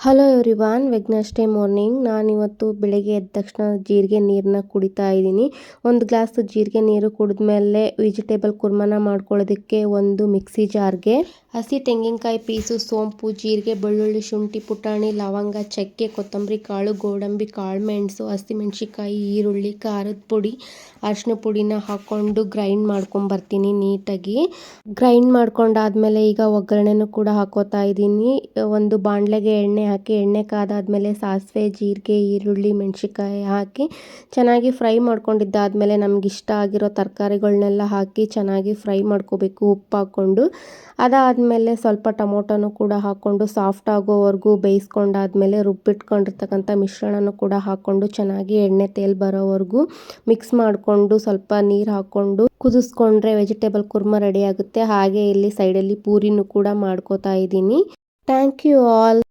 Hello everyone, Wednesday morning. ನಾನಿವತ್ತು ಬೆಳಗ್ಗೆ ಎದ್ದ ತಕ್ಷಣ ಜೀರಿಗೆ ನೀರನ್ನ ಕುಡಿತಾ ಇದ್ದೀನಿ. ಒಂದು ಗ್ಲಾಸ್ ಜೀರಿಗೆ ನೀರು ಕುಡಿದ್ಮೇಲೆ ವೆಜಿಟೇಬಲ್ ಕುರ್ಮನ ಮಾಡ್ಕೊಳ್ಳೋದಕ್ಕೆ ಒಂದು ಮಿಕ್ಸಿ ಜಾರ್ಗೆ ಹಸಿ ತೆಂಗಿನಕಾಯಿ ಪೀಸು, ಸೋಂಪು, ಜೀರಿಗೆ, ಬೆಳ್ಳುಳ್ಳಿ, ಶುಂಠಿ, ಪುಟಾಣಿ, ಲವಂಗ, ಚಕ್ಕೆ, ಕೊತ್ತಂಬರಿ ಕಾಳು, ಗೋಡಂಬಿ, ಕಾಳುಮೆಣಸು, ಹಸಿಮೆಣಸಿಕಾಯಿ, ಈರುಳ್ಳಿ, ಖಾರದ ಪುಡಿ, ಅರಿಶಿನ ಪುಡಿನ ಹಾಕ್ಕೊಂಡು ಗ್ರೈಂಡ್ ಮಾಡ್ಕೊಂಬರ್ತೀನಿ ನೀಟಾಗಿ. ಗ್ರೈಂಡ್ ಮಾಡ್ಕೊಂಡಾದ್ಮೇಲೆ ಈಗ ಒಗ್ಗರಣೆನೂ ಕೂಡ ಹಾಕೋತಾ ಇದ್ದೀನಿ. ಒಂದು ಬಾಣಲೆಗೆ ಎಣ್ಣೆ ಹಾಕಿ, ಎಣ್ಣೆ ಕಾದಾದ್ಮೇಲೆ ಸಾಸಿವೆ, ಜೀರಿಗೆ, ಈರುಳ್ಳಿ, ಮೆಣಸಿಕಾಯಿ ಹಾಕಿ ಚೆನ್ನಾಗಿ ಫ್ರೈ ಮಾಡ್ಕೊಂಡಿದ್ದಾದಮೇಲೆ ನಮ್ಗೆ ಇಷ್ಟ ಆಗಿರೋ ತರಕಾರಿಗಳನ್ನೆಲ್ಲ ಹಾಕಿ ಚೆನ್ನಾಗಿ ಫ್ರೈ ಮಾಡ್ಕೋಬೇಕು ಉಪ್ಪು ಹಾಕ್ಕೊಂಡು. ಅದಾದಮೇಲೆ ಸ್ವಲ್ಪ ಟೊಮೊಟೊನೂ ಕೂಡ ಹಾಕ್ಕೊಂಡು ಸಾಫ್ಟ್ ಆಗೋವರೆಗೂ ಬೇಯಿಸ್ಕೊಂಡಾದ್ಮೇಲೆ ರುಬ್ಬಿಟ್ಕೊಂಡಿರ್ತಕ್ಕಂಥ ಮಿಶ್ರಣನೂ ಕೂಡ ಹಾಕ್ಕೊಂಡು ಚೆನ್ನಾಗಿ ಎಣ್ಣೆ ತೇಲ್ ಬರೋವರೆಗೂ ಮಿಕ್ಸ್ ಮಾಡಿಕೊಂಡು ಸ್ವಲ್ಪ ನೀರು ಹಾಕ್ಕೊಂಡು ಕುದಿಸ್ಕೊಂಡ್ರೆ ವೆಜಿಟೇಬಲ್ ಕುರ್ಮ ರೆಡಿ ಆಗುತ್ತೆ. ಹಾಗೆ ಇಲ್ಲಿ ಸೈಡಲ್ಲಿ ಪೂರಿನೂ ಕೂಡ ಮಾಡ್ಕೋತಾ ಇದ್ದೀನಿ. Thank you all.